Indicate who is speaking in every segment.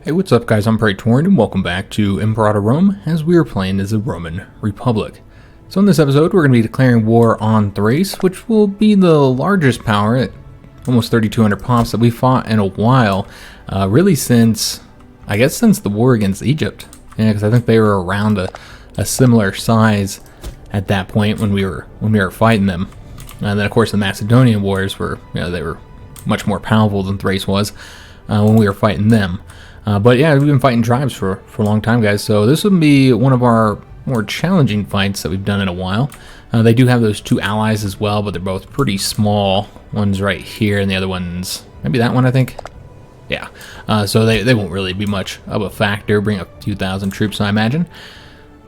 Speaker 1: Hey, what's up guys, I'm Praetorian and welcome back to Imperator Rome as we are playing as the Roman Republic. So in this episode we're going to be declaring war on Thrace, which will be the largest power at almost 3,200 pops that we fought in a while, really since the war against Egypt. Yeah, because I think they were around a similar size at that point when we were fighting them. And then of course the Macedonian wars were, they were much more powerful than Thrace was when we were fighting them. But yeah, we've been fighting tribes for a long time, guys, so this would be one of our more challenging fights that we've done in a while. They do have those two allies as well, but they're both pretty small. One's right here, and the other one's maybe that one, I think. Yeah, so they won't really be much of a factor, bring a few thousand troops, I imagine.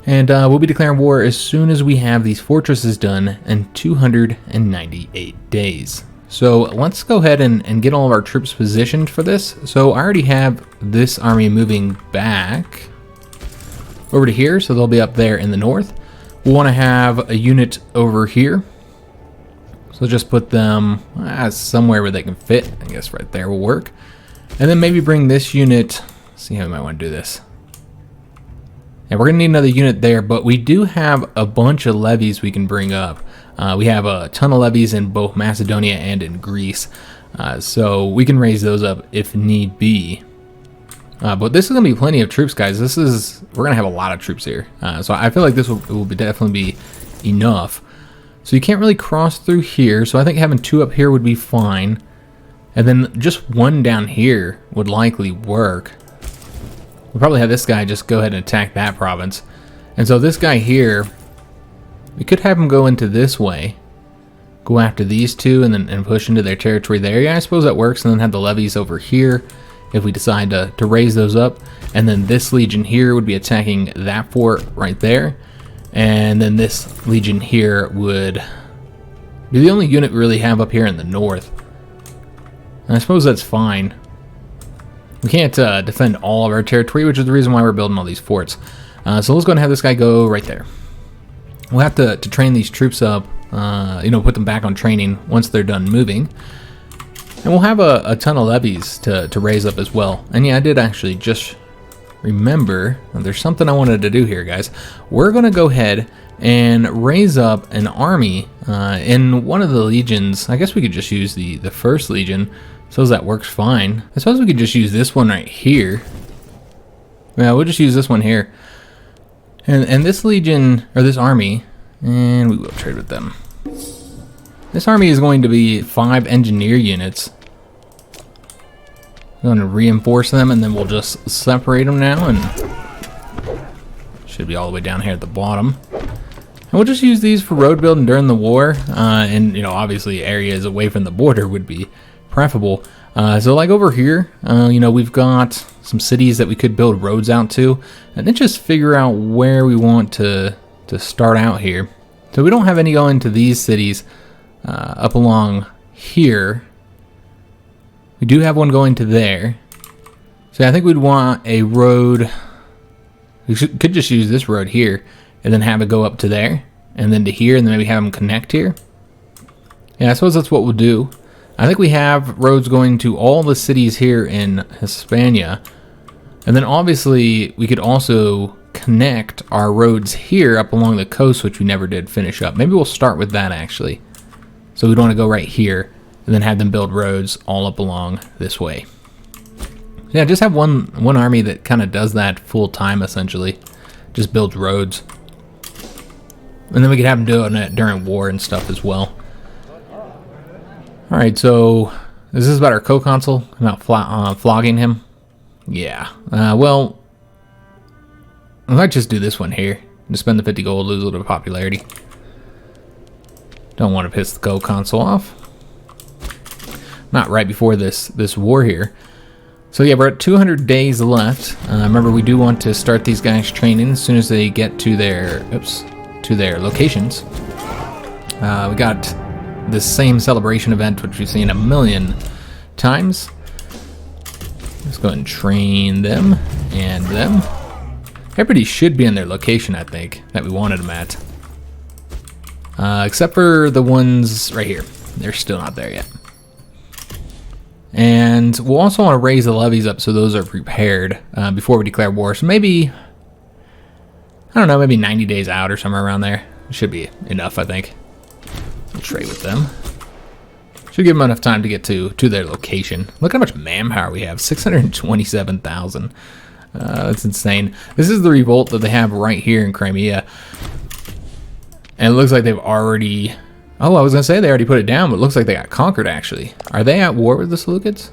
Speaker 1: And we'll be declaring war as soon as we have these fortresses done in 298 days. So let's go ahead and get all of our troops positioned for this. So I already have this army moving back over to here, so they'll be up there in the north. We'll want to have a unit over here. So just put them somewhere where they can fit. I guess right there will work. And then maybe bring this unit, see how we might want to do this. And we're going to need another unit there, but we do have a bunch of levies we can bring up. We have a ton of levies in both Macedonia and in Greece, so we can raise those up if need be. But this is going to be plenty of troops, guys. We're going to have a lot of troops here, so I feel like this will definitely be enough. So you can't really cross through here, so I think having two up here would be fine. And then just one down here would likely work. We'll probably have this guy just go ahead and attack that province. And so this guy here, we could have him go into this way, go after these two, and then push into their territory there. Yeah, I suppose that works. And then have the levies over here if we decide to raise those up. And then this legion here would be attacking that fort right there. And then this legion here would be the only unit we really have up here in the north. And I suppose that's fine. We can't defend all of our territory, which is the reason why we're building all these forts. So let's go and have this guy go right there. We'll have to train these troops up, put them back on training once they're done moving. And we'll have a ton of levies to raise up as well. And yeah, I did actually just remember, there's something I wanted to do here, guys. We're going to go ahead and raise up an army in one of the legions. I guess we could just use the first legion. So that works fine. I suppose we could just use this one right here. Yeah, we'll just use this one here. And this legion, or this army, and we will trade with them. This army is going to be 5 engineer units. I'm going to reinforce them, and then we'll just separate them now, and should be all the way down here at the bottom. And we'll just use these for road building during the war, and obviously areas away from the border would be preferable. So like over here, we've got some cities that we could build roads out to, and then just figure out where we want to start out here. So we don't have any going to these cities up along here. We do have one going to there. So I think we'd want a road. We could just use this road here and then have it go up to there and then to here, and then maybe have them connect here. Yeah, I suppose that's what we'll do. I think we have roads going to all the cities here in Hispania. And then obviously we could also connect our roads here up along the coast, which we never did finish up. Maybe we'll start with that actually. So we'd want to go right here and then have them build roads all up along this way. Yeah, just have one army that kind of does that full time essentially. Just builds roads. And then we could have them doing it during war and stuff as well. Alright, so is this about our co-consul? About flogging him? Yeah. Well, I might just do this one here. Just spend the 50 gold, lose a little bit of popularity. Don't want to piss the co-consul off. Not right before this war here. So yeah, we're at 200 days left. Remember, we do want to start these guys training as soon as they get to their locations. We got this same celebration event, which we've seen a million times. Let's go ahead and train them and them. Everybody should be in their location, I think, that we wanted them at. Except for the ones right here. They're still not there yet. And we'll also want to raise the levies up so those are prepared before we declare war. So maybe, I don't know, maybe 90 days out or somewhere around there. It should be enough, I think. We'll trade with them. Should give them enough time to get to their location. Look how much manpower we have, 627,000. That's insane. This is the revolt that they have right here in Crimea. And it looks like they've already... Oh, I was going to say they already put it down, but it looks like they got conquered, actually. Are they at war with the Seleucids?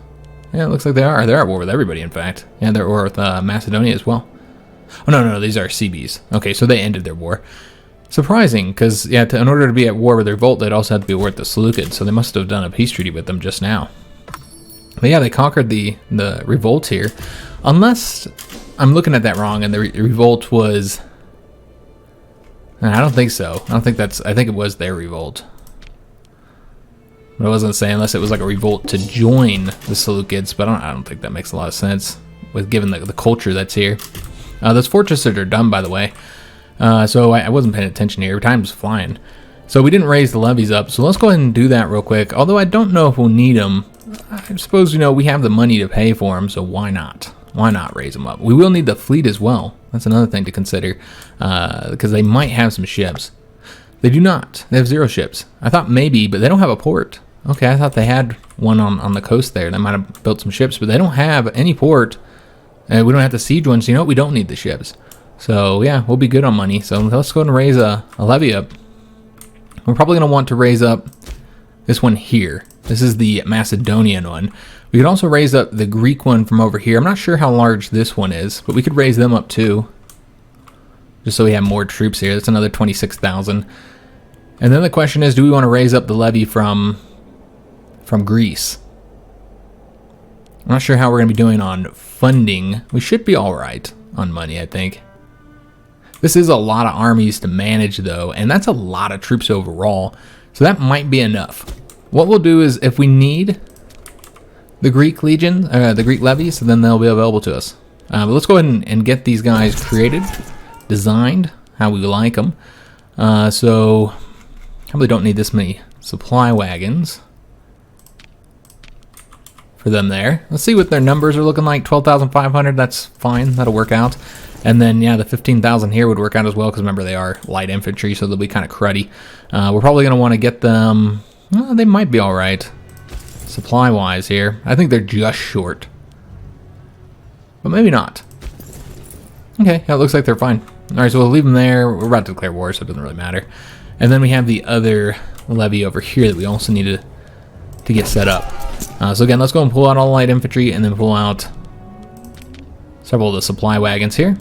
Speaker 1: Yeah, it looks like they are. They're at war with everybody, in fact. Yeah, they're at war with Macedonia as well. Oh, no, these are CBs. Okay, so they ended their war. Surprising, because, yeah, in order to be at war with their revolt, they'd also have to be at war with the Seleucids, so they must have done a peace treaty with them just now. But yeah, they conquered the revolt here. Unless I'm looking at that wrong, and the revolt was... I don't think so. I think it was their revolt. But I wasn't saying unless it was like a revolt to join the Seleucids, but I don't think that makes a lot of sense with given the culture that's here. Those fortresses are done, by the way. So I wasn't paying attention here. Time's flying. So we didn't raise the levies up, so let's go ahead and do that real quick. Although I don't know if we'll need them. I suppose, you know, we have the money to pay for them, so why not? Why not raise them up? We will need the fleet as well. That's another thing to consider, because they might have some ships. They do not. They have 0 ships. I thought maybe, but they don't have a port. Okay, I thought they had one on the coast there. They might have built some ships, but they don't have any port. We don't have to siege one, so you know what? We don't need the ships. So, yeah, we'll be good on money. So let's go ahead and raise a levy up. We're probably going to want to raise up this one here. This is the Macedonian one. We could also raise up the Greek one from over here. I'm not sure how large this one is, but we could raise them up too. Just so we have more troops here. That's another 26,000. And then the question is, do we want to raise up the levy from Greece? I'm not sure how we're going to be doing on funding. We should be all right on money, I think. This is a lot of armies to manage, though, and that's a lot of troops overall. So that might be enough. What we'll do is, if we need the Greek legion, the Greek levies, then they'll be available to us. But let's go ahead and get these guys created, designed, how we like them. So probably don't need this many supply wagons for them there. Let's see what their numbers are looking like. 12,500, that's fine. That'll work out. And then, yeah, the 15,000 here would work out as well, because remember, they are light infantry, so they'll be kind of cruddy. We're probably going to want to get them... Well, they might be all right, supply-wise here. I think they're just short. But maybe not. Okay, yeah, it looks like they're fine. All right, so we'll leave them there. We're about to declare war, so it doesn't really matter. And then we have the other levy over here that we also need to get set up. So again, let's go and pull out all light infantry, and then pull out several of the supply wagons here.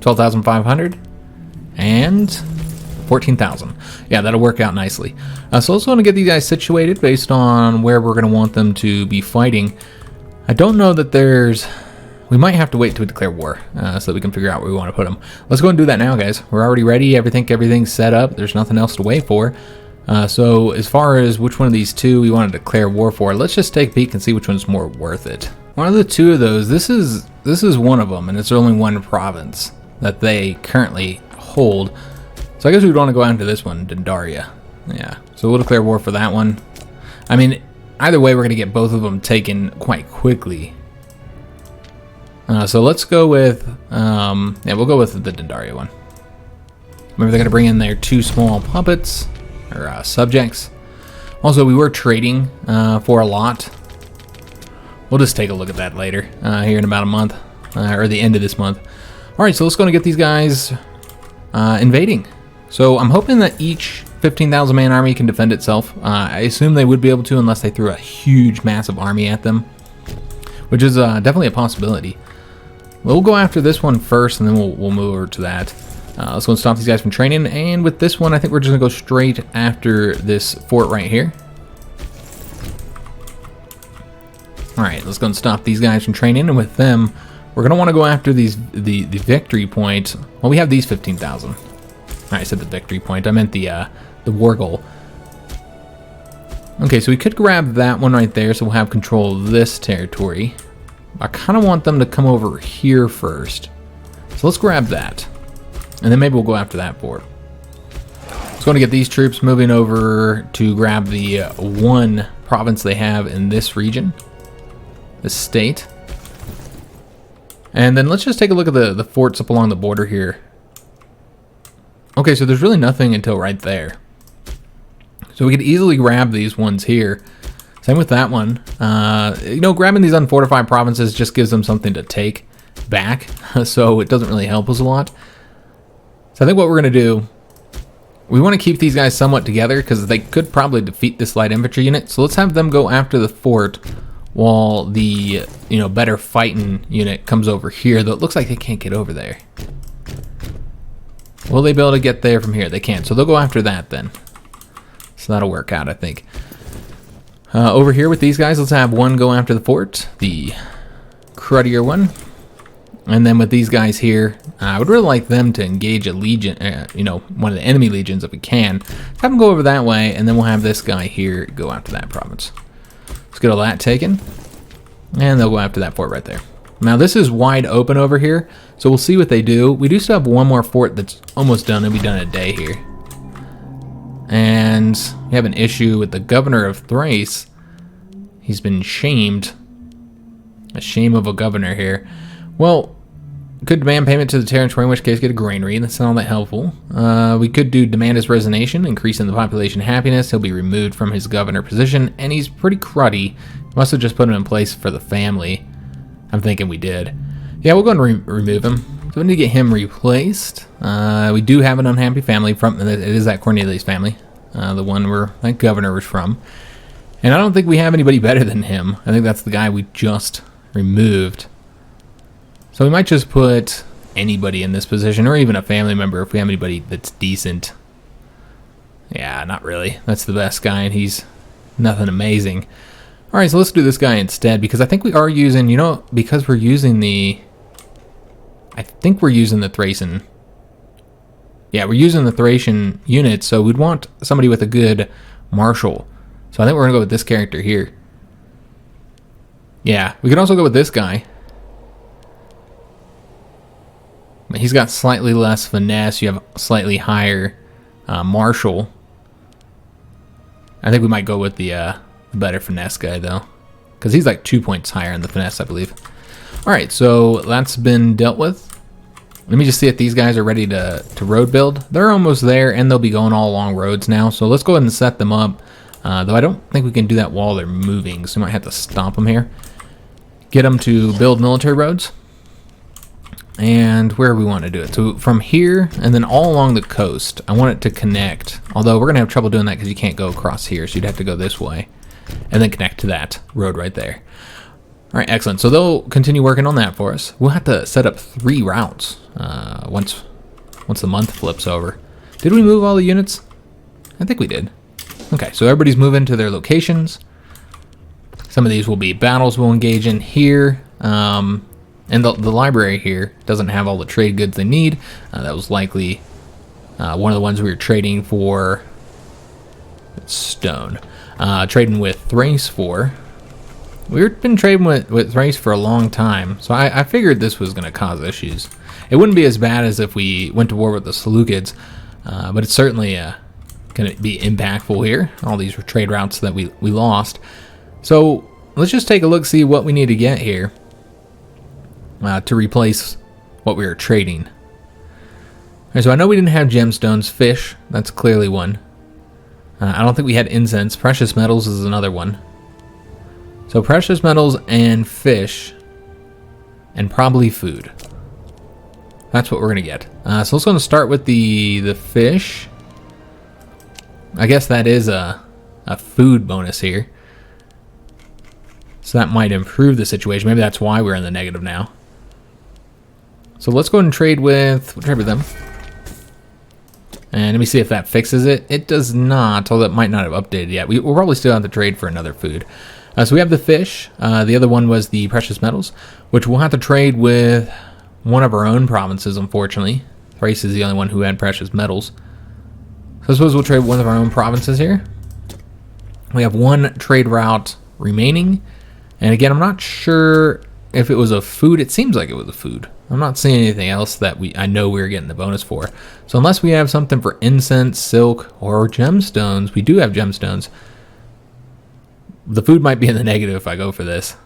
Speaker 1: 12,500 and 14,000. Yeah, that'll work out nicely. So let's want to get these guys situated based on where we're going to want them to be fighting. I don't know that there's... We might have to wait till we declare war so that we can figure out where we want to put them. Let's go and do that now, guys. We're already ready. Everything's set up. There's nothing else to wait for. So as far as which one of these two we want to declare war for, let's just take a peek and see which one's more worth it. One of the two of those, this is one of them, and it's only one province that they currently hold. So I guess we'd want to go after this one, Dendaria. Yeah, so we'll declare war for that one. I mean, either way, we're going to get both of them taken quite quickly. So let's go with, yeah, we'll go with the Dendaria one. Remember, they're going to bring in their 2 small puppets, or subjects. Also, we were trading for a lot. We'll just take a look at that later, here in about a month, or the end of this month. All right, so let's go and get these guys invading. So I'm hoping that each 15,000 man army can defend itself. I assume they would be able to unless they threw a huge, massive army at them, which is definitely a possibility. We'll go after this one first, and then we'll move over to that. Let's go and stop these guys from training. And with this one, I think we're just going to go straight after this fort right here. All right, let's go and stop these guys from training. And with them, we're going to want to go after the victory point. Well, we have these 15,000. I said the victory point. I meant the war goal. Okay, so we could grab that one right there, so we'll have control of this territory. I kind of want them to come over here first. So let's grab that. And then maybe we'll go after that fort. So I'm going to get these troops moving over to grab the one province they have in this region, this state. And then let's just take a look at the forts up along the border here. Okay, so there's really nothing until right there. So we could easily grab these ones here. Same with that one. You know, grabbing these unfortified provinces just gives them something to take back, so it doesn't really help us a lot. So I think what we're going to do, we want to keep these guys somewhat together because they could probably defeat this light infantry unit. So let's have them go after the fort while the, you know, better fighting unit comes over here, though it looks like they can't get over there. Will they be able to get there from here? They can't, so they'll go after that then. So that'll work out, I think. Over here with these guys, let's have one go after the fort, the cruddier one. And then with these guys here, I would really like them to engage a legion, you know, one of the enemy legions if we can. Let's have them go over that way, and then we'll have this guy here go after that province. Let's get all that taken, and they'll go after that fort right there. Now this is wide open over here, so we'll see what they do. We do still have one more fort that's almost done. It'll be done in a day here. And we have an issue with the governor of Thrace. He's been shamed. A shame of a governor here. Well, could demand payment to the territory, in which case get a granary. That's not all that helpful. We could do demand his resignation, increasing the population happiness. He'll be removed from his governor position, and he's pretty cruddy. Must have just put him in place for the family. I'm thinking we did. Yeah, we'll go and remove him. So we need to get him replaced. We do have an unhappy family from, it is that Cornelius family, the one where that governor was from. And I don't think we have anybody better than him. I think that's the guy we just removed. So we might just put anybody in this position, or even a family member if we have anybody that's decent. Yeah, not really. That's the best guy, and he's nothing amazing. All right, so let's do this guy instead, because I think we are using, you know, because we're using the, I think we're using the Thracian. Yeah, we're using the Thracian unit, so we'd want somebody with a good marshal. So I think we're going to go with this character here. Yeah, we could also go with this guy. He's got slightly less finesse. You have slightly higher martial. I think we might go with the better finesse guy, though, because he's like 2 points higher in the finesse, I believe. All right, so that's been dealt with. Let me just see if these guys are ready to road build. They're almost there, and they'll be going all along roads now. So let's go ahead and set them up, though I don't think we can do that while they're moving, so we might have to stop them here. Get them to build military roads. And where we want to do it. So from here and then all along the coast, I want it to connect. Although we're going to have trouble doing that because you can't go across here. So you'd have to go this way and then connect to that road right there. All right, excellent. So they'll continue working on that for us. We'll have to set up 3 routes once the month flips over. Did we move all the units? I think we did. Okay, so everybody's moving to their locations. Some of these will be battles we'll engage in here. And the library here doesn't have all the trade goods they need. That was likely one of the ones we were trading for. Stone. Trading with Thrace for. We've been trading with Thrace for a long time, so I figured this was going to cause issues. It wouldn't be as bad as if we went to war with the Seleucids, but it's certainly going to be impactful here. All these trade routes that we lost. So let's just take a look, see what we need to get here. To replace what we were trading. Right, so I know we didn't have gemstones. Fish, that's clearly one. I don't think we had incense. Precious metals is another one. So precious metals and fish, and probably food. That's what we're gonna get. So let's go and start with the fish. I guess that is a food bonus here. So that might improve the situation. Maybe that's why we're in the negative now. So let's go ahead and trade with them. And let me see if that fixes it. It does not, although it might not have updated yet. We'll probably still have to trade for another food. So we have the fish. The other one was the precious metals, which we'll have to trade with one of our own provinces, unfortunately. Thrace is the only one who had precious metals. So I suppose we'll trade one of our own provinces here. We have one trade route remaining. And again, I'm not sure if it was a food. It seems like it was a food. I'm not seeing anything else that I know we were getting the bonus for. So unless we have something for incense, silk, or gemstones, we do have gemstones. the food might be in the negative if I go for this.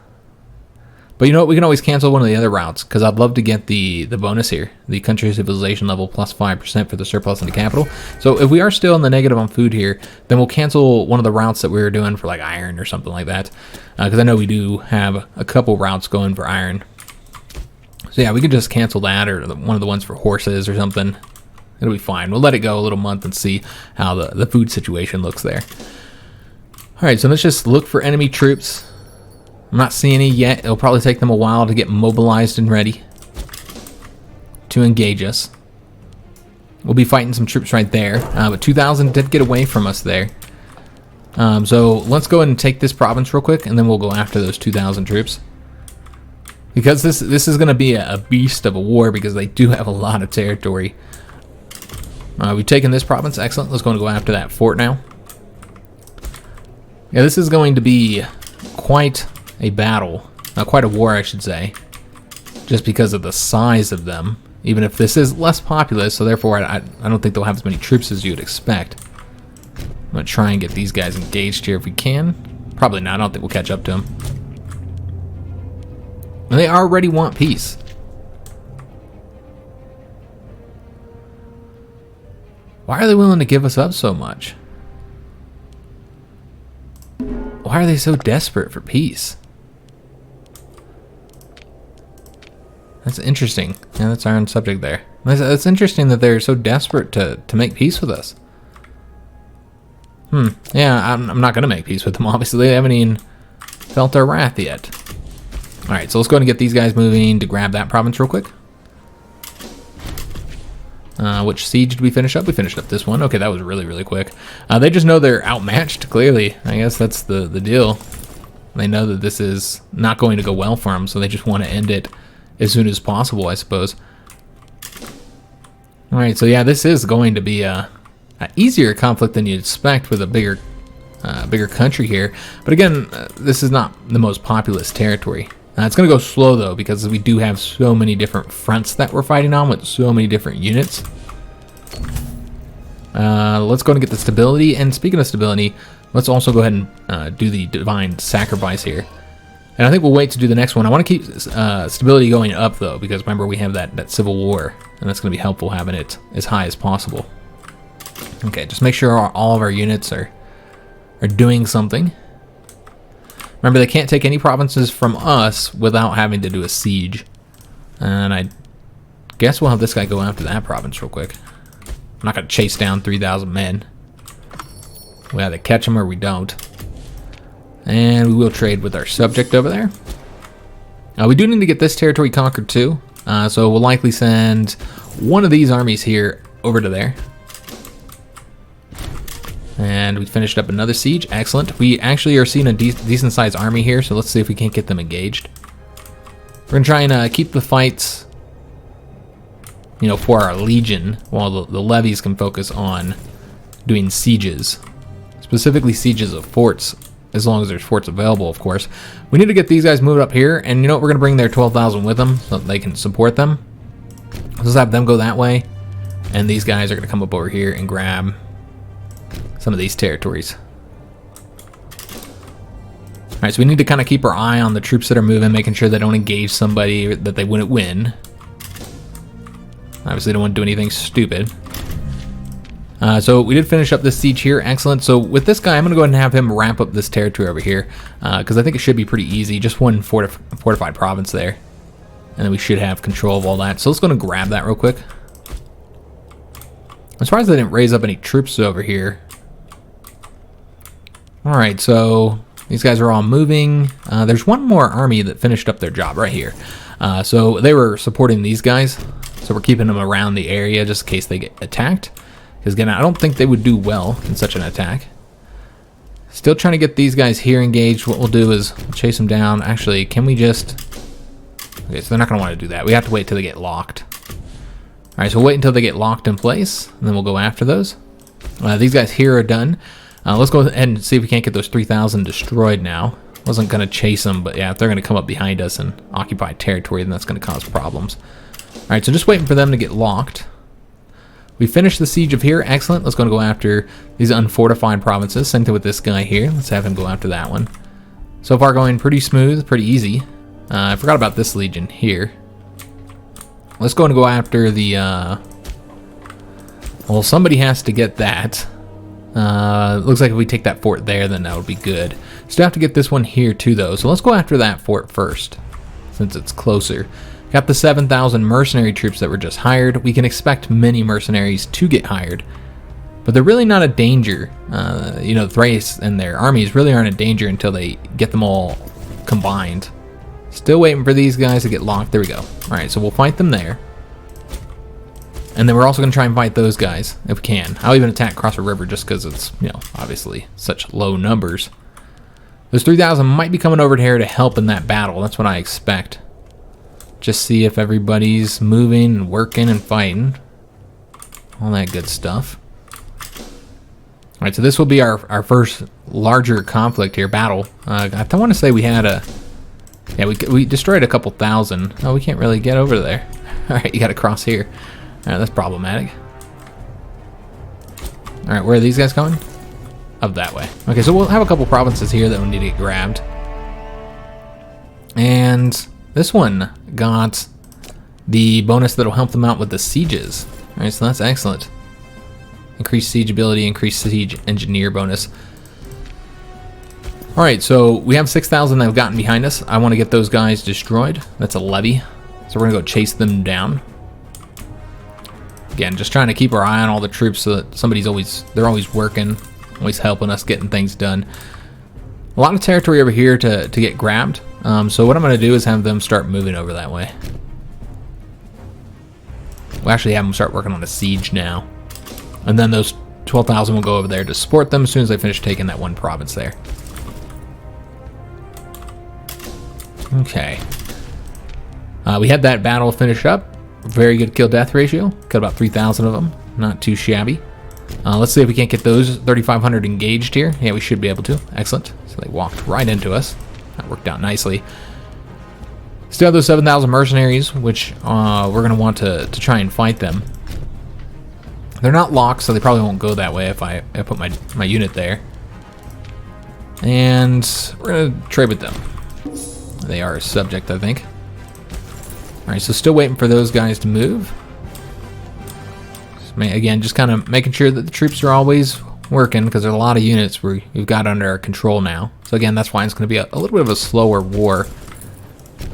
Speaker 1: But you know what? We can always cancel one of the other routes, because I'd love to get the bonus here. The country civilization level plus 5% for the surplus in the capital. So if we are still in the negative on food here, then we'll cancel one of the routes that we were doing for like iron or something like that. Because I know we do have a couple routes going for iron. So yeah, we can just cancel that, or one of the ones for horses or something. It'll be fine. We'll let it go a little month and see how the food situation looks there. Alright, so let's just look for enemy troops. I'm not seeing any yet. It'll probably take them a while to get mobilized and ready to engage us. We'll be fighting some troops right there. But 2,000 did get away from us there. So let's go ahead and take this province real quick, and then we'll go after those 2,000 troops. Because this is going to be a beast of a war, because they do have a lot of territory. We've taken this province. Excellent. Let's go after that fort now. Yeah, this is going to be quite a battle. Quite a war, I should say. Just because of the size of them. Even if this is less populous, so therefore I don't think they'll have as many troops as you would expect. I'm going to try and get these guys engaged here if we can. Probably not. I don't think we'll catch up to them. And they already want peace. Why are they willing to give us up so much? Why are they so desperate for peace? That's interesting. Yeah, that's our own subject there. That's interesting that they're so desperate to make peace with us. Yeah, I'm not going to make peace with them, obviously. They haven't even felt our wrath yet. Alright, so let's go ahead and get these guys moving to grab that province real quick. Which siege did we finish up? We finished up this one. Okay, that was really, really quick. They just know they're outmatched, clearly. I guess that's the deal. They know that this is not going to go well for them, so they just want to end it as soon as possible, I suppose. Alright, so yeah, this is going to be a easier conflict than you'd expect with a bigger country here. But again, this is not the most populous territory. It's going to go slow, though, because we do have so many different fronts that we're fighting on with so many different units. Let's go and get the stability. And speaking of stability, let's also go ahead and do the divine sacrifice here. And I think we'll wait to do the next one. I want to keep stability going up, though, because remember, we have that civil war. And that's going to be helpful having it as high as possible. Okay, just make sure all of our units are doing something. Remember, they can't take any provinces from us without having to do a siege. And I guess we'll have this guy go after that province real quick. I'm not going to chase down 3,000 men. We either catch them or we don't. And we will trade with our subject over there. We do need to get this territory conquered too. So we'll likely send one of these armies here over to there. And we finished up another siege. Excellent. We actually are seeing a decent sized army here, so let's see if we can't get them engaged. We're going to try and keep the fights, you know, for our legion, while the levies can focus on doing sieges. Specifically sieges of forts, as long as there's forts available, of course. We need to get these guys moved up here, and you know what? We're going to bring their 12,000 with them so that they can support them. Let's have them go that way, and these guys are going to come up over here and grab some of these territories. Alright, so we need to kind of keep our eye on the troops that are moving, making sure they don't engage somebody that they wouldn't win. Obviously don't want to do anything stupid. So we did finish up this siege here. Excellent. So with this guy, I'm going to go ahead and have him wrap up this territory over here, because I think it should be pretty easy. Just one fortified province there, and then we should have control of all that. So let's go and grab that real quick. I'm surprised they didn't raise up any troops over here. Alright, so these guys are all moving. There's one more army that finished up their job right here. So they were supporting these guys. So we're keeping them around the area just in case they get attacked. Because again, I don't think they would do well in such an attack. Still trying to get these guys here engaged. What we'll do is chase them down. Actually, can we just... Okay, so they're not going to want to do that. We have to wait till they get locked. Alright, so wait until they get locked in place, and then we'll go after those. These guys here are done. Let's go ahead and see if we can't get those 3,000 destroyed now. Wasn't going to chase them, but yeah, if they're going to come up behind us and occupy territory, then that's going to cause problems. Alright, so just waiting for them to get locked. We finished the siege of here. Excellent. Let's go after these unfortified provinces. Same thing with this guy here. Let's have him go after that one. So far going pretty smooth, pretty easy. I forgot about this legion here. Let's go and go after the, well, somebody has to get that. Looks like if we take that fort there, then that would be good. Still have to get this one here too, though. So let's go after that fort first, since it's closer. Got the 7,000 mercenary troops that were just hired. We can expect many mercenaries to get hired, but they're really not a danger. You know, Thrace and their armies really aren't a danger until they get them all combined. Still waiting for these guys to get locked. There we go. All right, so we'll fight them there. And then we're also going to try and fight those guys if we can. I'll even attack across the river just because it's, you know, obviously such low numbers. Those 3,000 might be coming over here to help in that battle. That's what I expect. Just see if everybody's moving and working and fighting. All that good stuff. All right, so this will be our first larger conflict here, battle. I want to say we had a... Yeah, we destroyed a couple thousand. Oh, we can't really get over there. All right, you got to cross here. All right, that's problematic. All right, where are these guys going? Up that way. Okay, so we'll have a couple provinces here that will need to get grabbed. And this one got the bonus that'll help them out with the sieges. All right, so that's excellent. Increased siege ability, increased siege engineer bonus. All right, so we have 6,000 that have gotten behind us. I want to get those guys destroyed. That's a levy. So we're going to go chase them down. Again, just trying to keep our eye on all the troops so that they're always working, always helping us getting things done. A lot of territory over here to get grabbed. So what I'm going to do is have them start moving over that way. We'll actually have them start working on a siege now. And then those 12,000 will go over there to support them as soon as they finish taking that one province there. Okay. We had that battle finish up. Very good kill-death ratio. Killed about 3,000 of them. Not too shabby. Let's see if we can't get those 3,500 engaged here. Yeah, we should be able to. Excellent. So they walked right into us. That worked out nicely. Still have those 7,000 mercenaries, which we're going to want to try and fight them. They're not locked, so they probably won't go that way if I put my unit there. And we're going to trade with them. They are a subject, I think. Alright, so still waiting for those guys to move. Again, just kind of making sure that the troops are always working, because there's a lot of units we've got under our control now. So again, that's why it's going to be a little bit of a slower war.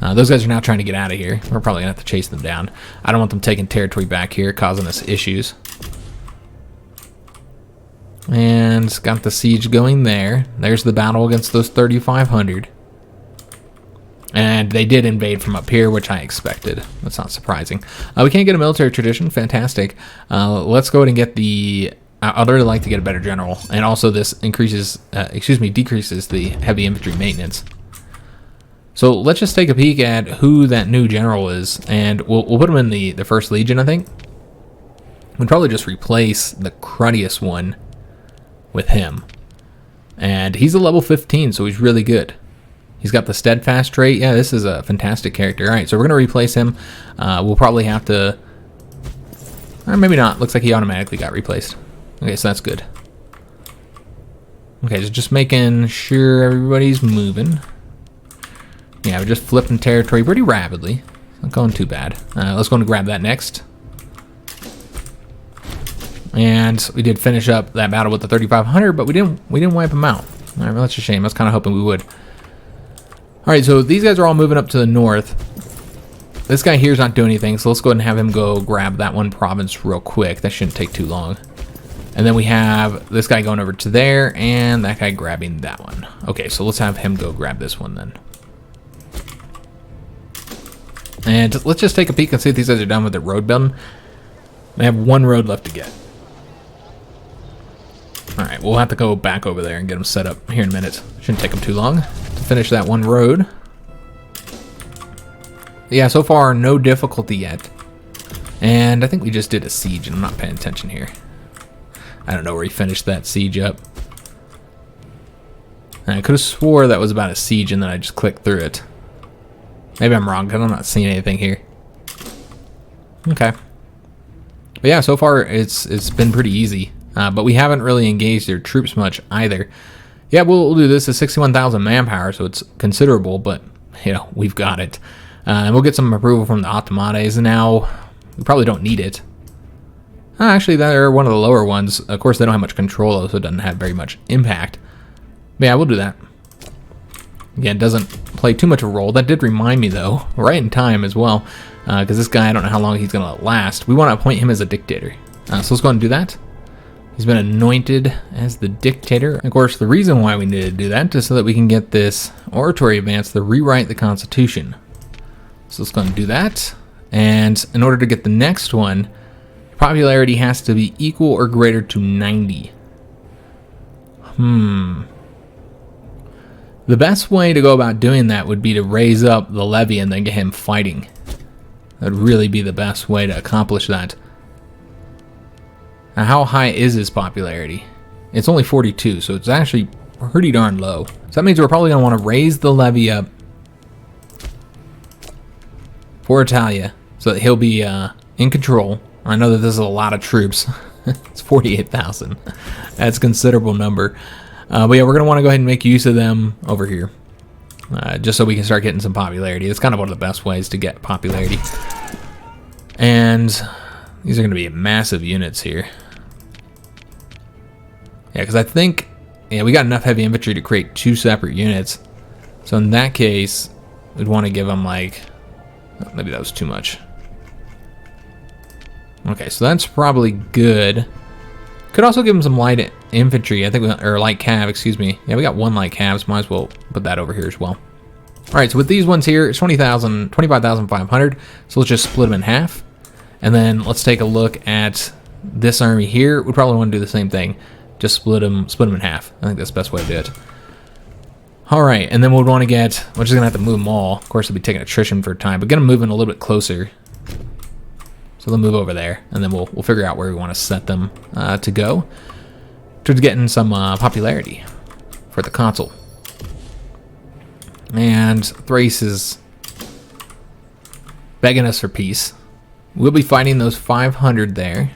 Speaker 1: Those guys are now trying to get out of here. We're probably going to have to chase them down. I don't want them taking territory back here, causing us issues. And got the siege going there. There's the battle against those 3,500. And they did invade from up here, which I expected. That's not surprising. We can't get a military tradition. Fantastic. Let's go ahead and get the... I'd really like to get a better general. And also this decreases the heavy infantry maintenance. So let's just take a peek at who that new general is. And we'll put him in the first legion, I think. We'd probably just replace the cruddiest one with him. And he's a level 15, so he's really good. He's got the steadfast trait. Yeah, this is a fantastic character. All right, so we're going to replace him. We'll probably have to... Or maybe not. Looks like he automatically got replaced. Okay, so that's good. Okay, so just making sure everybody's moving. Yeah, we're just flipping territory pretty rapidly. Not going too bad. Let's go and grab that next. And we did finish up that battle with the 3,500, but we didn't wipe them out. All right, well, that's a shame. I was kind of hoping we would. All right, so these guys are all moving up to the north. This guy here is not doing anything, so let's go ahead and have him go grab that one province real quick. That shouldn't take too long. And then we have this guy going over to there, and that guy grabbing that one. Okay, so let's have him go grab this one then. And let's just take a peek and see if these guys are done with their road building. They have one road left to get. All right, we'll have to go back over there and get them set up here in a minute. Shouldn't take them too long to finish that one road. Yeah, so far, no difficulty yet. And I think we just did a siege, and I'm not paying attention here. I don't know where he finished that siege up. And I could have swore that was about a siege, and then I just clicked through it. Maybe I'm wrong, because I'm not seeing anything here. Okay. But yeah, so far, it's been pretty easy. But we haven't really engaged their troops much either. Yeah, we'll do this. It's 61,000 manpower, so it's considerable, but, you know, we've got it. And we'll get some approval from the Ottomanes, and now we probably don't need it. Actually, they're one of the lower ones. Of course, they don't have much control, so it doesn't have very much impact. But yeah, we'll do that. Again, it doesn't play too much of a role. That did remind me, though, right in time as well, because this guy, I don't know how long he's going to last. We want to appoint him as a dictator. So let's go ahead and do that. He's been anointed as the dictator. Of course, the reason why we need to do that is so that we can get this oratory advance to rewrite the Constitution. So let's go and do that. And in order to get the next one, popularity has to be equal or greater to 90. The best way to go about doing that would be to raise up the levy and then get him fighting. That would really be the best way to accomplish that. Now, how high is his popularity? It's only 42, so it's actually pretty darn low. So that means we're probably going to want to raise the levy up for Italia so that he'll be in control. I know that this is a lot of troops. It's 48,000. That's a considerable number. But yeah, we're going to want to go ahead and make use of them over here. Just so we can start getting some popularity. It's kind of one of the best ways to get popularity. And these are going to be massive units here. Yeah, because I think, yeah, we got enough heavy infantry to create 2 separate units. So in that case, we'd want to give them like, oh, maybe that was too much. Okay, so that's probably good. Could also give them some light infantry, I think, or light cav, excuse me. Yeah, we got 1 light cav, so might as well put that over here as well. All right, so with these ones here, it's 25,500. So let's just split them in half. And then let's take a look at this army here. We probably want to do the same thing. Just split them in half. I think that's the best way to do it. All right, and then we'll want to get, we're just going to have to move them all. Of course, we'll be taking attrition for a time, but get them moving a little bit closer. So they'll move over there, and then we'll figure out where we want to set them to go towards getting some popularity for the consul. And Thrace is begging us for peace. We'll be fighting those 500 there.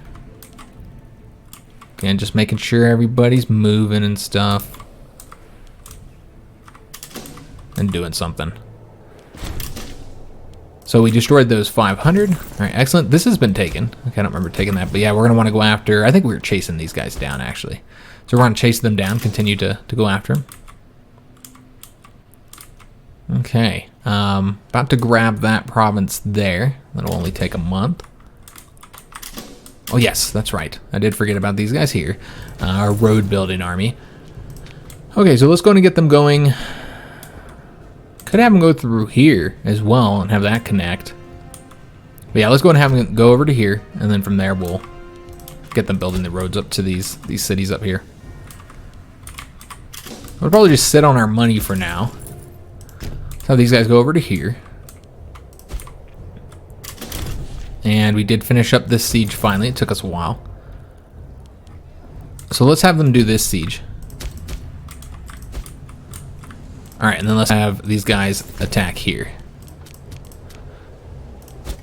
Speaker 1: Again, just making sure everybody's moving and stuff. And doing something. So we destroyed those 500. All right, excellent. This has been taken. Okay, I don't remember taking that, but yeah, we're going to want to go after, I think we were chasing these guys down, actually. So we're going to chase them down, continue to go after them. Okay, about to grab that province there. That'll only take a month. Oh yes, that's right. I did forget about these guys here. Our road building army. Okay, so let's go and get them going. Could have them go through here as well and have that connect. But yeah, let's go and have them go over to here, and then from there we'll get them building the roads up to these cities up here. We'll probably just sit on our money for now. Let's have these guys go over to here. And we did finish up this siege finally. It took us a while. So let's have them do this siege. Alright, and then let's have these guys attack here.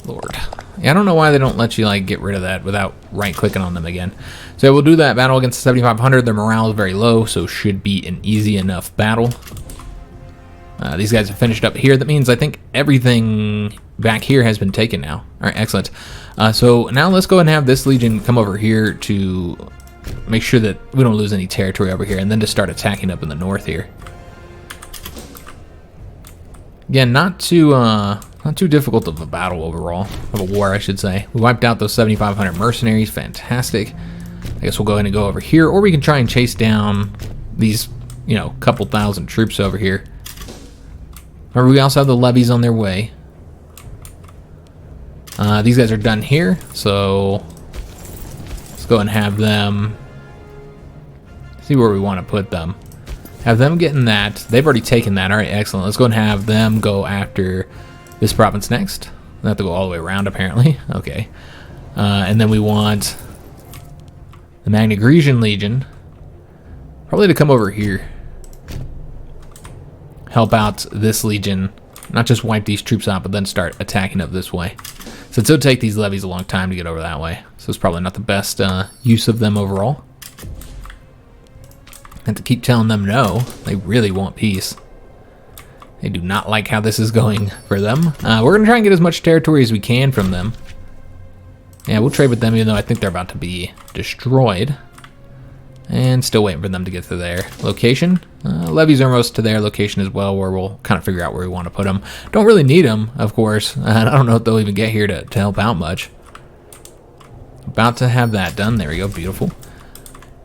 Speaker 1: Lord. Yeah, I don't know why they don't let you like get rid of that without right-clicking on them again. So we'll do that battle against 7,500. Their morale is very low, so should be an easy enough battle. These guys have finished up here. That means I think everything back here has been taken now. All right, excellent. So now let's go and have this legion come over here to make sure that we don't lose any territory over here, and then to start attacking up in the north here. Again, not too difficult of a battle overall, of a war, I should say. We wiped out those 7,500 mercenaries. Fantastic. I guess we'll go ahead and go over here, or we can try and chase down these, you know, couple thousand troops over here. Remember, we also have the levies on their way. These guys are done here, so let's go and have them see where we want to put them. Have them getting that. They've already taken that. All right, excellent. Let's go and have them go after this province next. They have to go all the way around, apparently. Okay. And then we want the Magnogresian Legion probably to come over here. Help out this legion. Not just wipe these troops out, but then start attacking up this way. Since it'll take these levies a long time to get over that way. So it's probably not the best use of them overall. have to keep telling them no. They really want peace. They do not like how this is going for them. We're going to try and get as much territory as we can from them. Yeah, we'll trade with them, even though I think they're about to be destroyed. And still waiting for them to get to their location. Levies are almost to their location as well, where we'll kind of figure out where we want to put them. Don't really need them, of course. I don't know if they'll even get here to help out much. About to have that done. There we go. Beautiful.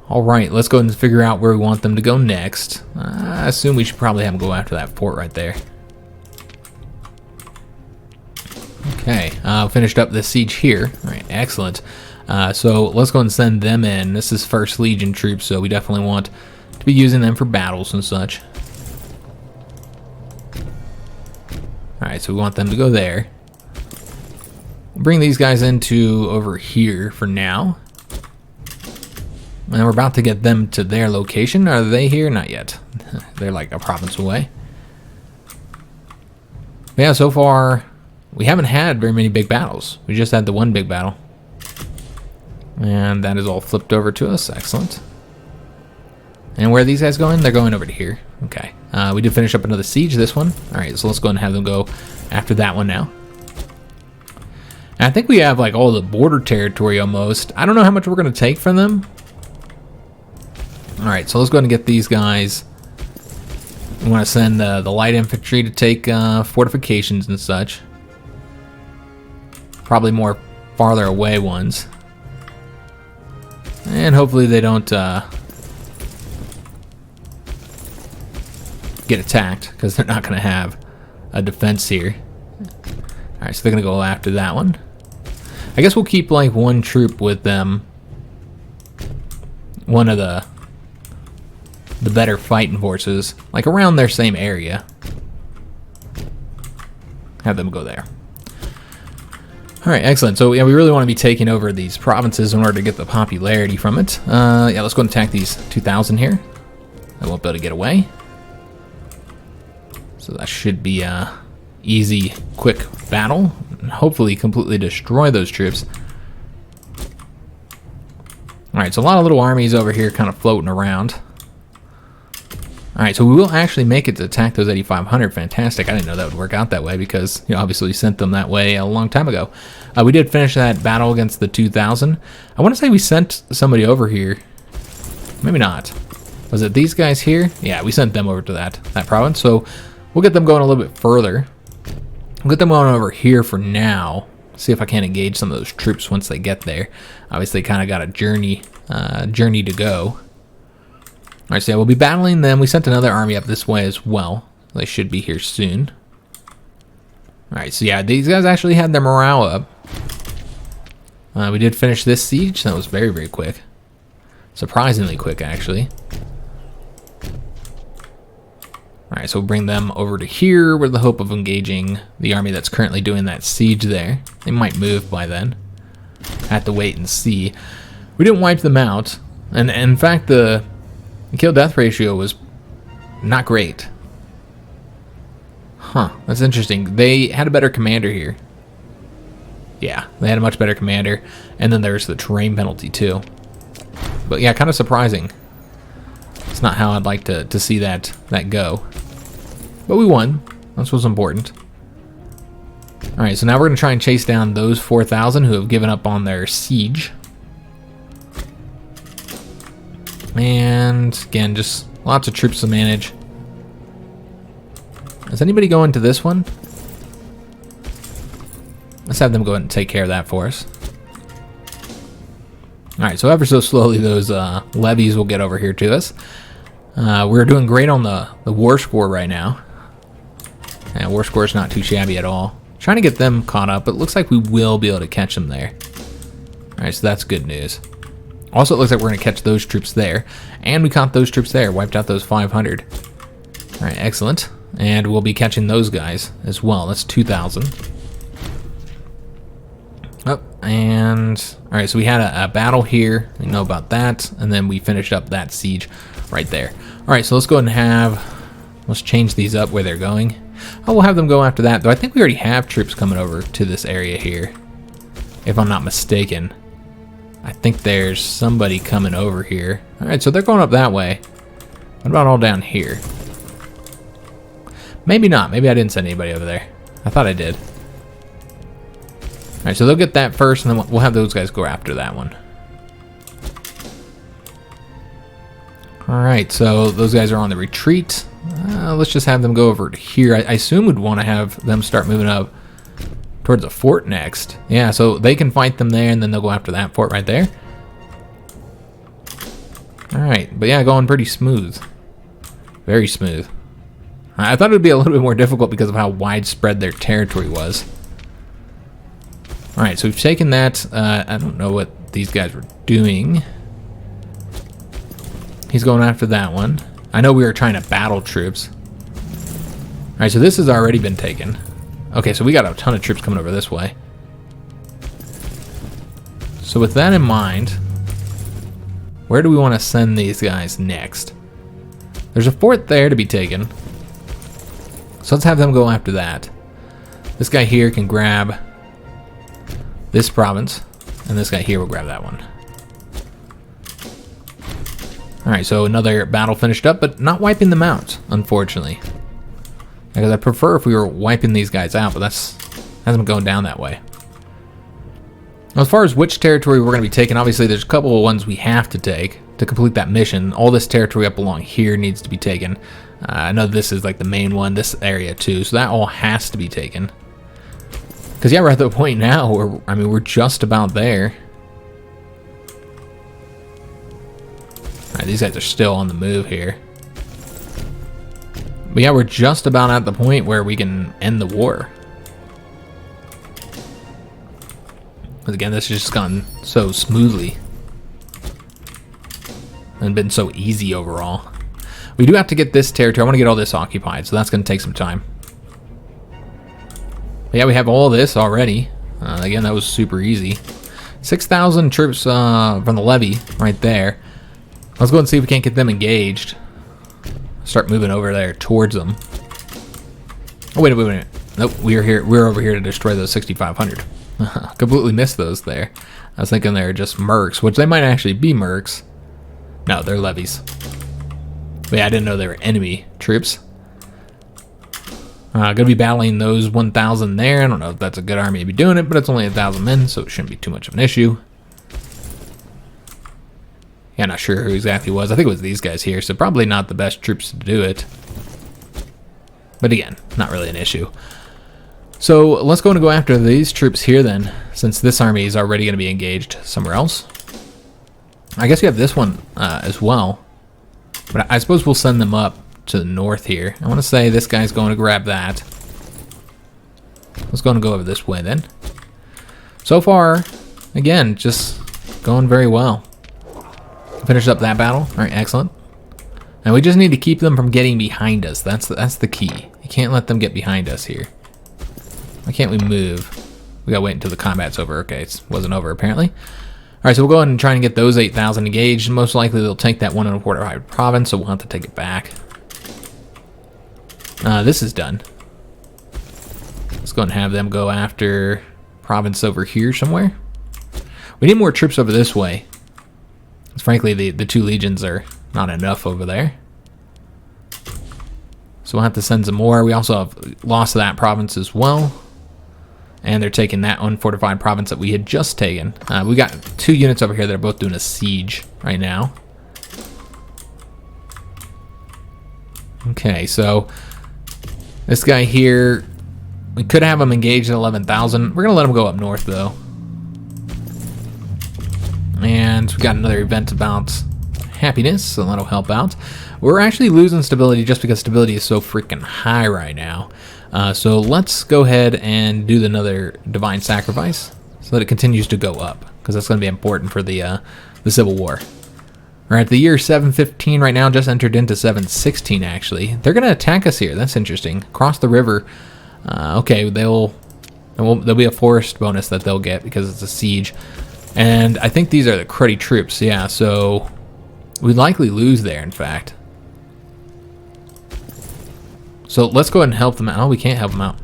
Speaker 1: All right, let's go ahead and figure out where we want them to go next. I assume we should probably have them go after that fort right there. Okay, finished up this siege here. All right, excellent. So let's go and send them in. This is 1st Legion troops, so we definitely want to be using them for battles and such. Alright, so we want them to go there. We'll bring these guys into over here for now. And we're about to get them to their location. Are they here? Not yet. They're like a province away. But yeah, so far we haven't had very many big battles. We just had the one big battle. And that is all flipped over to us. Excellent. And where are these guys going? They're going over to here. Okay. We did finish up another siege, this one. Alright, so let's go and have them go after that one now. And I think we have like all the border territory almost. I don't know how much we're going to take from them. Alright, so let's go ahead and get these guys. We want to send the light infantry to take fortifications and such. Probably more farther away ones. And hopefully they don't get attacked, because they're not going to have a defense here. Alright, so they're going to go after that one. I guess we'll keep like one troop with them. One of the better fighting forces, like around their same area. Have them go there. Alright, excellent. So yeah, we really want to be taking over these provinces in order to get the popularity from it. Yeah, let's go and attack these 2,000 here. They won't be able to get away. So that should be a easy, quick battle. And hopefully completely destroy those troops. Alright, so a lot of little armies over here kind of floating around. Alright, so we will actually make it to attack those 8,500. Fantastic. I didn't know that would work out that way because, you know, obviously we sent them that way a long time ago. We did finish that battle against the 2,000. I want to say we sent somebody over here. Maybe not. Was it these guys here? Yeah, we sent them over to that province. So we'll get them going a little bit further. We'll get them going over here for now. See if I can engage some of those troops once they get there. Obviously, kind of got a journey to go. Alright, so yeah, we'll be battling them. We sent another army up this way as well. They should be here soon. Alright, so yeah, these guys actually had their morale up. We did finish this siege. That was very, very quick. Surprisingly quick, actually. Alright, so we'll bring them over to here with the hope of engaging the army that's currently doing that siege there. They might move by then. Have to wait and see. We didn't wipe them out. And in fact, the kill-death ratio was not great. Huh, that's interesting. They had a better commander here. Yeah, they had a much better commander. And then there's the terrain penalty too. But yeah, kind of surprising. It's not how I'd like to see that go. But we won. That's what's important. Alright, so now we're going to try and chase down those 4,000 who have given up on their siege. And again, just lots of troops to manage. Is anybody going to this one? Let's have them go ahead and take care of that for us. Alright, so ever so slowly those levies will get over here to us. We're doing great on the war score right now. Yeah, war score is not too shabby at all. Trying to get them caught up, but it looks like we will be able to catch them there. Alright, so that's good news. Also, it looks like we're going to catch those troops there. And we caught those troops there, wiped out those 500. Alright, excellent. And we'll be catching those guys as well. That's 2,000. Oh, and alright, so we had a battle here. We know about that. And then we finished up that siege right there. Alright, so let's go ahead and let's change these up where they're going. Oh, we'll have them go after that, though I think we already have troops coming over to this area here, if I'm not mistaken. I think there's somebody coming over here. Alright, so they're going up that way. What about all down here? Maybe not. Maybe I didn't send anybody over there. I thought I did. Alright, so they'll get that first, and then we'll have those guys go after that one. Alright, so those guys are on the retreat. Let's just have them go over to here. I assume we'd want to have them start moving up towards a fort next. Yeah, so they can fight them there, and then they'll go after that fort right there. Alright, but yeah, going pretty smooth. Very smooth. I thought it would be a little bit more difficult because of how widespread their territory was. Alright, so we've taken that. I don't know what these guys were doing. He's going after that one. I know we were trying to battle troops. Alright, so this has already been taken. Okay, so we got a ton of troops coming over this way. So with that in mind, where do we want to send these guys next? There's a fort there to be taken. So let's have them go after that. This guy here can grab this province, and this guy here will grab that one. Alright, so another battle finished up, but not wiping them out, unfortunately. Because I prefer if we were wiping these guys out, but hasn't been going down that way. As far as which territory we're going to be taking, obviously there's a couple of ones we have to take to complete that mission. All this territory up along here needs to be taken. I know this is like the main one, this area too, so that all has to be taken. Because yeah, we're at the point now where, we're just about there. Alright, these guys are still on the move here. But yeah, we're just about at the point where we can end the war. But again, this has just gone so smoothly. And been so easy overall. We do have to get this territory. I want to get all this occupied, so that's going to take some time. But yeah, we have all this already. Again, that was super easy. 6,000 troops from the levy right there. Let's go and see if we can't get them engaged. Start moving over there towards them. Oh, wait a minute. Nope, we're over here to destroy those 6,500. Completely missed those there. I was thinking they're just mercs, which they might actually be mercs. No, they're levies. But yeah, I didn't know they were enemy troops. Gonna be battling those 1,000 there. I don't know if that's a good army to be doing it, but it's only 1,000 men, so it shouldn't be too much of an issue. Yeah, not sure who exactly it was. I think it was these guys here, so probably not the best troops to do it. But again, not really an issue. So let's go and go after these troops here then, since this army is already going to be engaged somewhere else. I guess we have this one as well. But I suppose we'll send them up to the north here. I want to say this guy's going to grab that. Let's go and go over this way then. So far, again, just going very well. Finish up that battle. All right, excellent. And we just need to keep them from getting behind us. That's the key. You can't let them get behind us here. Why can't we move? We gotta wait until the combat's over. Okay, it wasn't over apparently. All right, so we'll go ahead and try and get those 8,000 engaged. Most likely they'll take that 1.25 province, so we'll have to take it back. This is done. Let's go and have them go after province over here somewhere. We need more troops over this way. Frankly, the two legions are not enough over there. So we'll have to send some more. We also have lost that province as well. And they're taking that unfortified province that we had just taken. We got 2 units over here that are both doing a siege right now. Okay, so this guy here, we could have him engaged at 11,000. We're going to let him go up north, though. And we got another event about happiness, so that'll help out. We're actually losing stability just because stability is so freaking high right now. So let's go ahead and do another divine sacrifice so that it continues to go up, because that's going to be important for the Civil War. We're at the year 715 right now, just entered into 716 actually. They're going to attack us here. That's interesting. Across the river. Okay, there'll be a forest bonus that they'll get because it's a siege. And I think these are the cruddy troops, yeah, so we'd likely lose there, in fact. So let's go ahead and help them out. Oh, we can't help them out.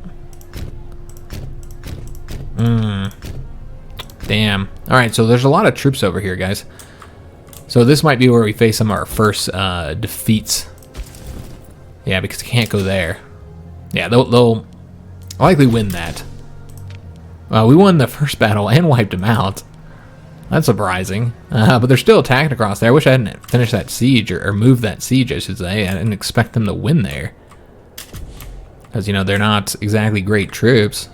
Speaker 1: Damn. Alright, so there's a lot of troops over here, guys. So this might be where we face some of our first defeats Yeah, because he can't go there. Yeah, they'll likely win that. We won the first battle and wiped him out. That's surprising. But they're still attacking across there. I wish I hadn't finished that siege, or moved that siege, I should say. I didn't expect them to win there. Because, you know, they're not exactly great troops.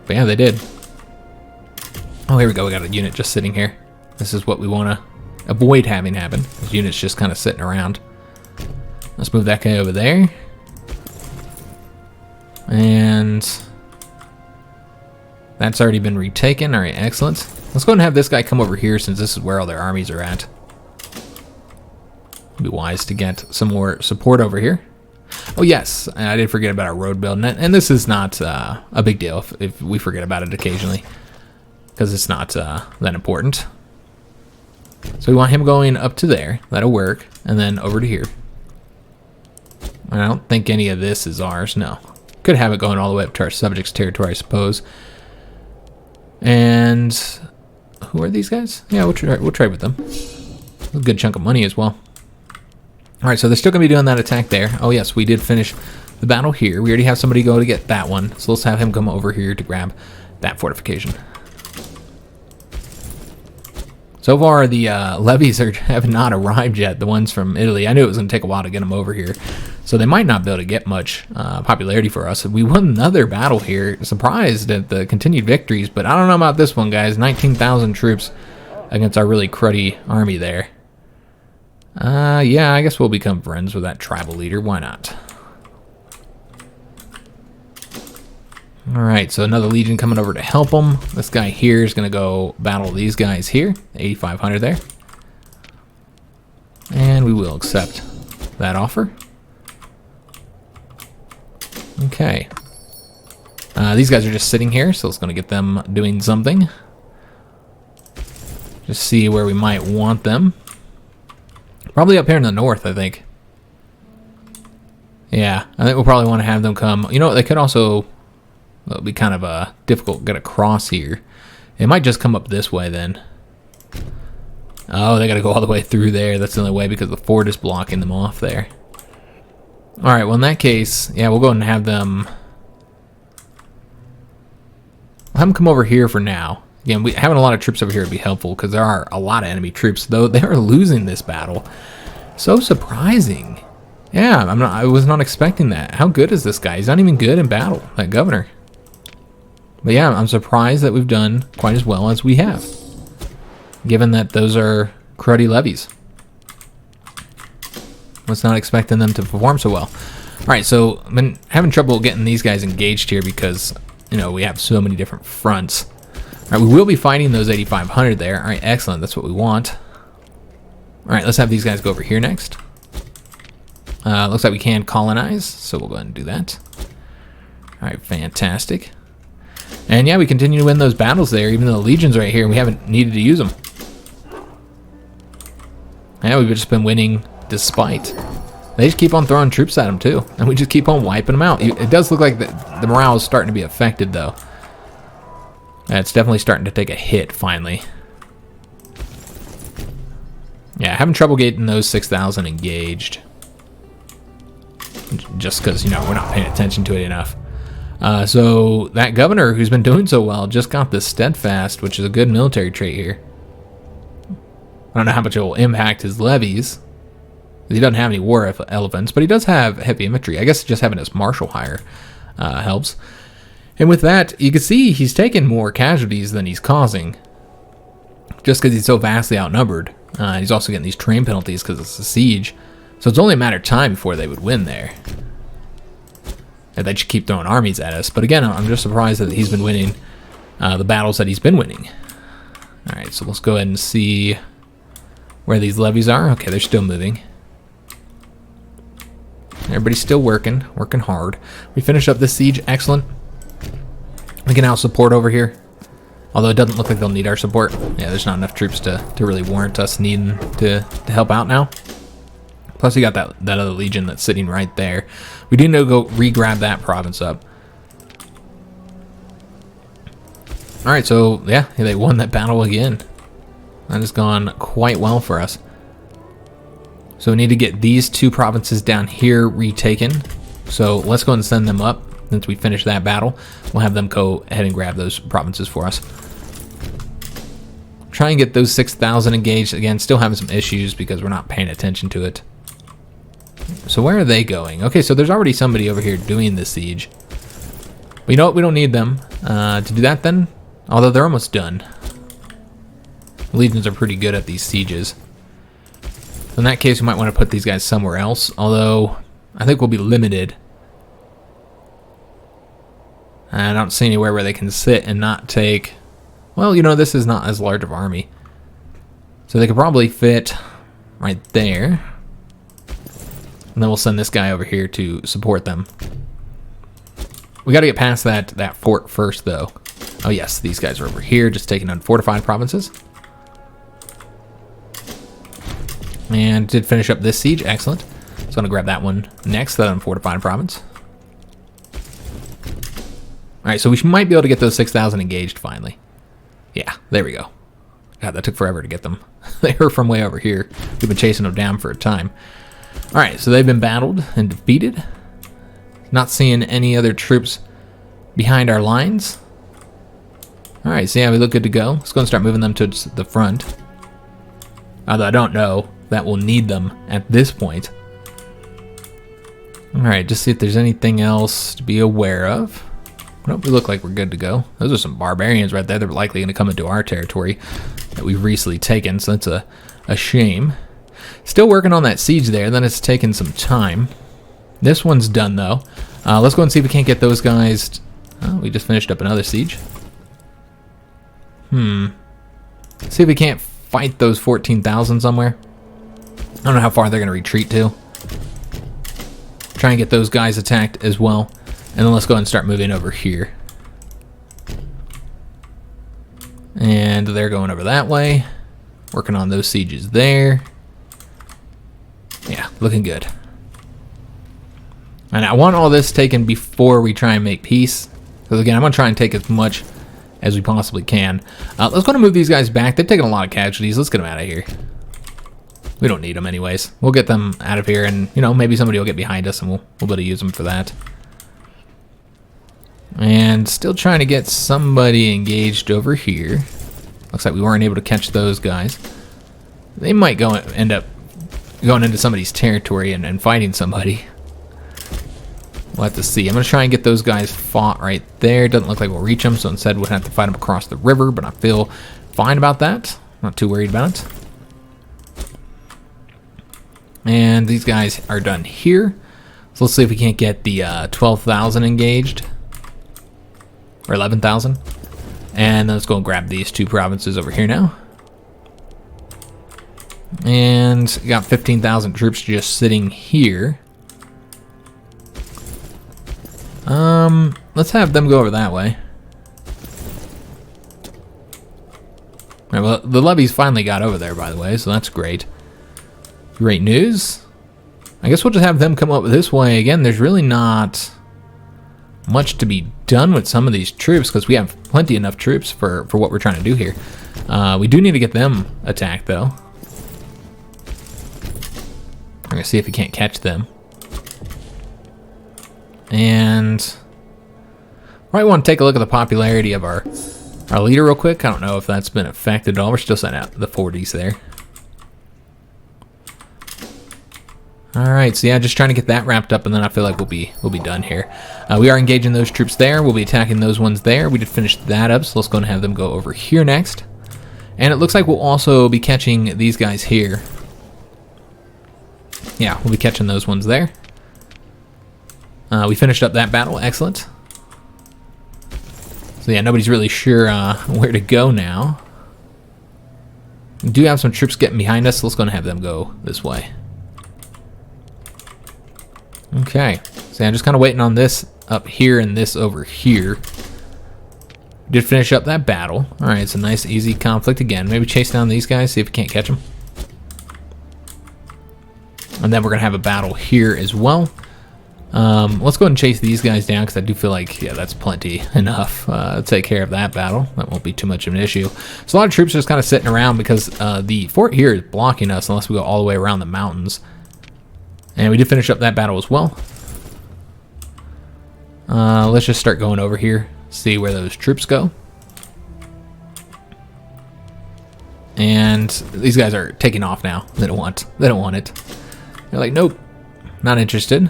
Speaker 1: But yeah, they did. Oh, here we go. We got a unit just sitting here. This is what we want to avoid having happen. This unit's just kind of sitting around. Let's move that guy over there. And that's already been retaken. All right, excellent. Let's go ahead and have this guy come over here since this is where all their armies are at. It'd be wise to get some more support over here. Oh yes, I did forget about our road build, and this is not a big deal if we forget about it occasionally, because it's not that important. So we want him going up to there. That'll work, and then over to here. I don't think any of this is ours. No, could have it going all the way up to our subjects' territory, I suppose. And who are these guys? Yeah, we'll trade with them. A good chunk of money as well. All right, so they're still going to be doing that attack there. Oh, yes, we did finish the battle here. We already have somebody go to get that one. So let's have him come over here to grab that fortification. So far, the levies have not arrived yet, the ones from Italy. I knew it was going to take a while to get them over here. So they might not be able to get much popularity for us. We won another battle here. Surprised at the continued victories, but I don't know about this one, guys. 19,000 troops against our really cruddy army there. Yeah, I guess we'll become friends with that tribal leader. Why not? Alright, so another legion coming over to help them. This guy here is going to go battle these guys here. 8,500 there. And we will accept that offer. Okay. These guys are just sitting here, so it's going to get them doing something. Just see where we might want them. Probably up here in the north, I think. Yeah, I think we'll probably want to have them come. You know what, they could also... Well, it'll be kind of difficult to get across here. It might just come up this way then. Oh, they got to go all the way through there. That's the only way because the fort is blocking them off there. Alright, well in that case, yeah, we'll go and have them... I'll have them come over here for now. Again, having a lot of troops over here would be helpful because there are a lot of enemy troops, though they are losing this battle. So surprising. Yeah, I was not expecting that. How good is this guy? He's not even good in battle, that governor. But yeah, I'm surprised that we've done quite as well as we have, given that those are cruddy levies. Was not expecting them to perform so well. Alright, so I've been having trouble getting these guys engaged here because, you know, we have so many different fronts. Alright, we will be fighting those 8,500 there. Alright, excellent. That's what we want. Alright, let's have these guys go over here next. Looks like we can colonize, so we'll go ahead and do that. Alright, fantastic. And yeah, we continue to win those battles there, even though the legion's right here and we haven't needed to use them. Yeah, we've just been winning despite. They just keep on throwing troops at them too, and we just keep on wiping them out. It does look like the morale is starting to be affected though. It's definitely starting to take a hit finally. Yeah, having trouble getting those 6,000 engaged. Just because, you know, we're not paying attention to it enough. So that governor who's been doing so well just got this steadfast, which is a good military trait here. I don't know how much it will impact his levies. He doesn't have any war elephants, but he does have heavy infantry. I guess just having his marshal higher helps. And with that, you can see he's taking more casualties than he's causing, just because he's so vastly outnumbered. He's also getting these train penalties because it's a siege. So it's only a matter of time before they would win there. And they should keep throwing armies at us. But again, I'm just surprised that he's been winning the battles that he's been winning. Alright, so let's go ahead and see where these levies are. Okay, they're still moving. Everybody's still working hard. We finished up this siege, excellent. We can now support over here. Although it doesn't look like they'll need our support. Yeah, there's not enough troops to really warrant us needing to help out now. Plus we got that other legion that's sitting right there. We do need to go re-grab that province up. Alright, so yeah, they won that battle again. That has gone quite well for us. So we need to get these 2 provinces down here retaken. So let's go and send them up. Since we finish that battle, we'll have them go ahead and grab those provinces for us. Try and get those 6,000 engaged. Again, still having some issues because we're not paying attention to it. So where are they going? Okay, so there's already somebody over here doing the siege. But you know what? We don't need them to do that then. Although they're almost done. Legions are pretty good at these sieges. In that case, we might want to put these guys somewhere else. Although, I think we'll be limited. I don't see anywhere where they can sit and not take... Well, you know, this is not as large of an army. So they could probably fit right there. And then we'll send this guy over here to support them. We got to get past that fort first, though. Oh, yes, these guys are over here, just taking unfortified provinces. And did finish up this siege. Excellent. So I'm going to grab that one next, that unfortified province. All right, so we might be able to get those 6,000 engaged finally. Yeah, there we go. God, that took forever to get them. They were from way over here. We've been chasing them down for a time. All right, so they've been battled and defeated. Not seeing any other troops behind our lines. All right, so yeah, we look good to go. Let's go and start moving them to the front. Although I don't know that we'll need them at this point. All right, just see if there's anything else to be aware of. Nope, we look like we're good to go. Those are some barbarians right there. They're likely going to come into our territory that we've recently taken, so that's a shame. Still working on that siege there, then it's taken some time. This one's done, though. Let's go and see if we can't get those guys... Oh, we just finished up another siege. See if we can't fight those 14,000 somewhere. I don't know how far they're going to retreat to. Try and get those guys attacked as well. And then let's go ahead and start moving over here. And they're going over that way. Working on those sieges there. Yeah, looking good. And I want all this taken before we try and make peace. Because again, I'm going to try and take as much as we possibly can. Let's go and move these guys back. They've taken a lot of casualties. Let's get them out of here. We don't need them anyways. We'll get them out of here and, you know, maybe somebody will get behind us and we'll be able to use them for that. And still trying to get somebody engaged over here. Looks like we weren't able to catch those guys. They might end up going into somebody's territory and fighting somebody. We'll have to see. I'm going to try and get those guys fought right there. Doesn't look like we'll reach them, so instead we'll have to fight them across the river, but I feel fine about that. Not too worried about it. And these guys are done here. So let's see if we can't get the 12,000 engaged. Or 11,000. And let's go and grab these 2 provinces over here now. And got 15,000 troops just sitting here. Let's have them go over that way. All right, well, the levies finally got over there, by the way, so that's great. Great news. I guess we'll just have them come up this way. Again, there's really not much to be done with some of these troops because we have plenty enough troops for what we're trying to do here. We do need to get them attacked, though. We're going to see if we can't catch them. And probably want to take a look at the popularity of our leader real quick. I don't know if that's been affected at all. We're still sitting at the 40s there. All right, so yeah, just trying to get that wrapped up, and then I feel like we'll be done here. We are engaging those troops there. We'll be attacking those ones there. We did finish that up, so let's go and have them go over here next. And it looks like we'll also be catching these guys here. Yeah, we'll be catching those ones there. We finished up that battle. Excellent. So yeah, nobody's really sure where to go now. We do have some troops getting behind us, so let's go and have them go this way. Okay, so I'm just kind of waiting on this up here and this over here. Did finish up that battle. All right, it's a nice, easy conflict again. Maybe chase down these guys, see if we can't catch them. And then we're going to have a battle here as well. Let's go ahead and chase these guys down because I do feel like, yeah, that's plenty enough to take care of that battle. That won't be too much of an issue. So a lot of troops are just kind of sitting around because the fort here is blocking us unless we go all the way around the mountains. And we did finish up that battle as well. Let's just start going over here, see where those troops go. And these guys are taking off now. They don't want it. They're like, nope, not interested.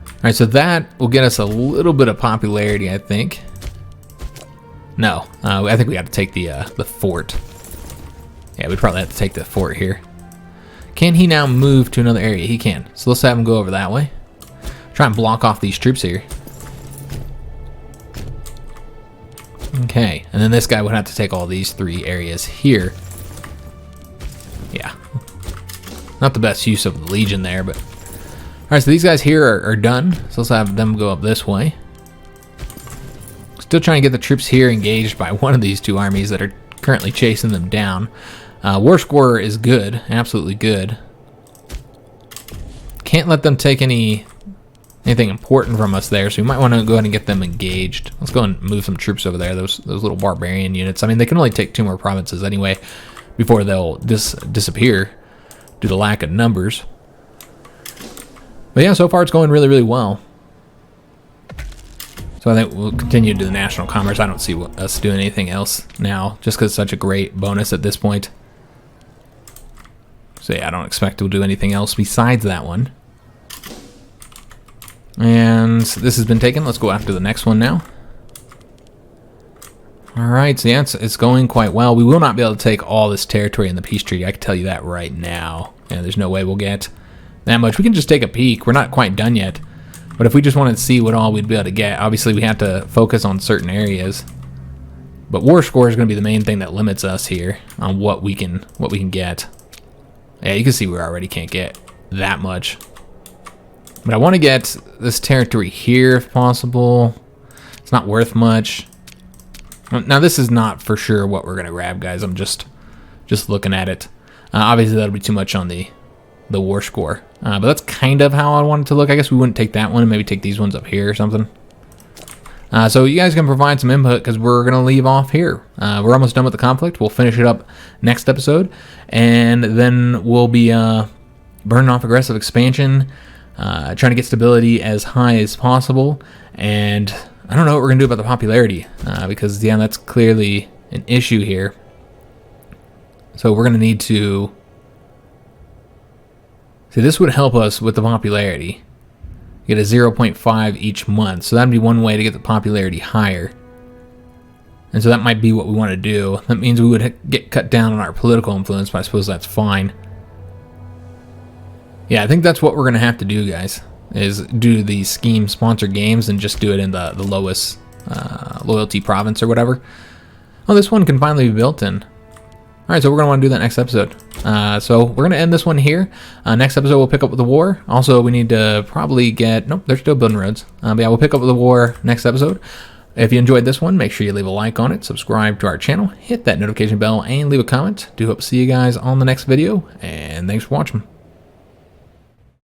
Speaker 1: All right, so that will get us a little bit of popularity, I think. No, I think we got to take the fort. Yeah, we probably have to take the fort here. Can he now move to another area? He can. So let's have him go over that way. Try and block off these troops here. Okay, and then this guy would have to take all these 3 areas here. Yeah. Not the best use of the Legion there, but... Alright, so these guys here are done. So let's have them go up this way. Still trying to get the troops here engaged by one of these 2 armies that are currently chasing them down. War score is good, absolutely good. Can't let them take anything important from us there, so we might want to go ahead and get them engaged. Let's go and move some troops over there, those little barbarian units. I mean, they can only take 2 more provinces anyway before they'll disappear due to lack of numbers. But yeah, so far it's going really, really well. So I think we'll continue to do the national commerce. I don't see us doing anything else now, just because it's such a great bonus at this point. So yeah, I don't expect we'll do anything else besides that one. And this has been taken. Let's go after the next one now. Alright, so yeah, it's going quite well. We will not be able to take all this territory in the peace treaty. I can tell you that right now. Yeah, there's no way we'll get that much. We can just take a peek. We're not quite done yet. But if we just wanted to see what all we'd be able to get, obviously we have to focus on certain areas. But war score is going to be the main thing that limits us here on what we can get. Yeah, you can see we already can't get that much. But I want to get this territory here if possible. It's not worth much. Now this is not for sure what we're going to grab, guys. I'm just looking at it. Obviously that'll be too much on the war score. But that's kind of how I want it to look. I guess we wouldn't take that one and maybe take these ones up here or something. So you guys can provide some input because we're going to leave off here. We're almost done with the conflict. We'll finish it up next episode. And then we'll be burning off aggressive expansion, trying to get stability as high as possible. And I don't know what we're going to do about the popularity because, yeah, that's clearly an issue here. So we're going to need to... See, this would help us with the popularity. Get a 0.5 each month. So that'd be one way to get the popularity higher. And so that might be what we want to do. That means we would get cut down on our political influence, but I suppose that's fine. Yeah, I think that's what we're going to have to do, guys, is do the scheme sponsor games and just do it in the lowest loyalty province or whatever. Oh, this one can finally be built in. All right, so we're going to want to do that next episode. So we're going to end this one here. Next episode, we'll pick up with the war. Also, we need to probably get... Nope, they're still building roads. But yeah, we'll pick up with the war next episode. If you enjoyed this one, make sure you leave a like on it, subscribe to our channel, hit that notification bell, and leave a comment. Do hope to see you guys on the next video, and thanks for watching.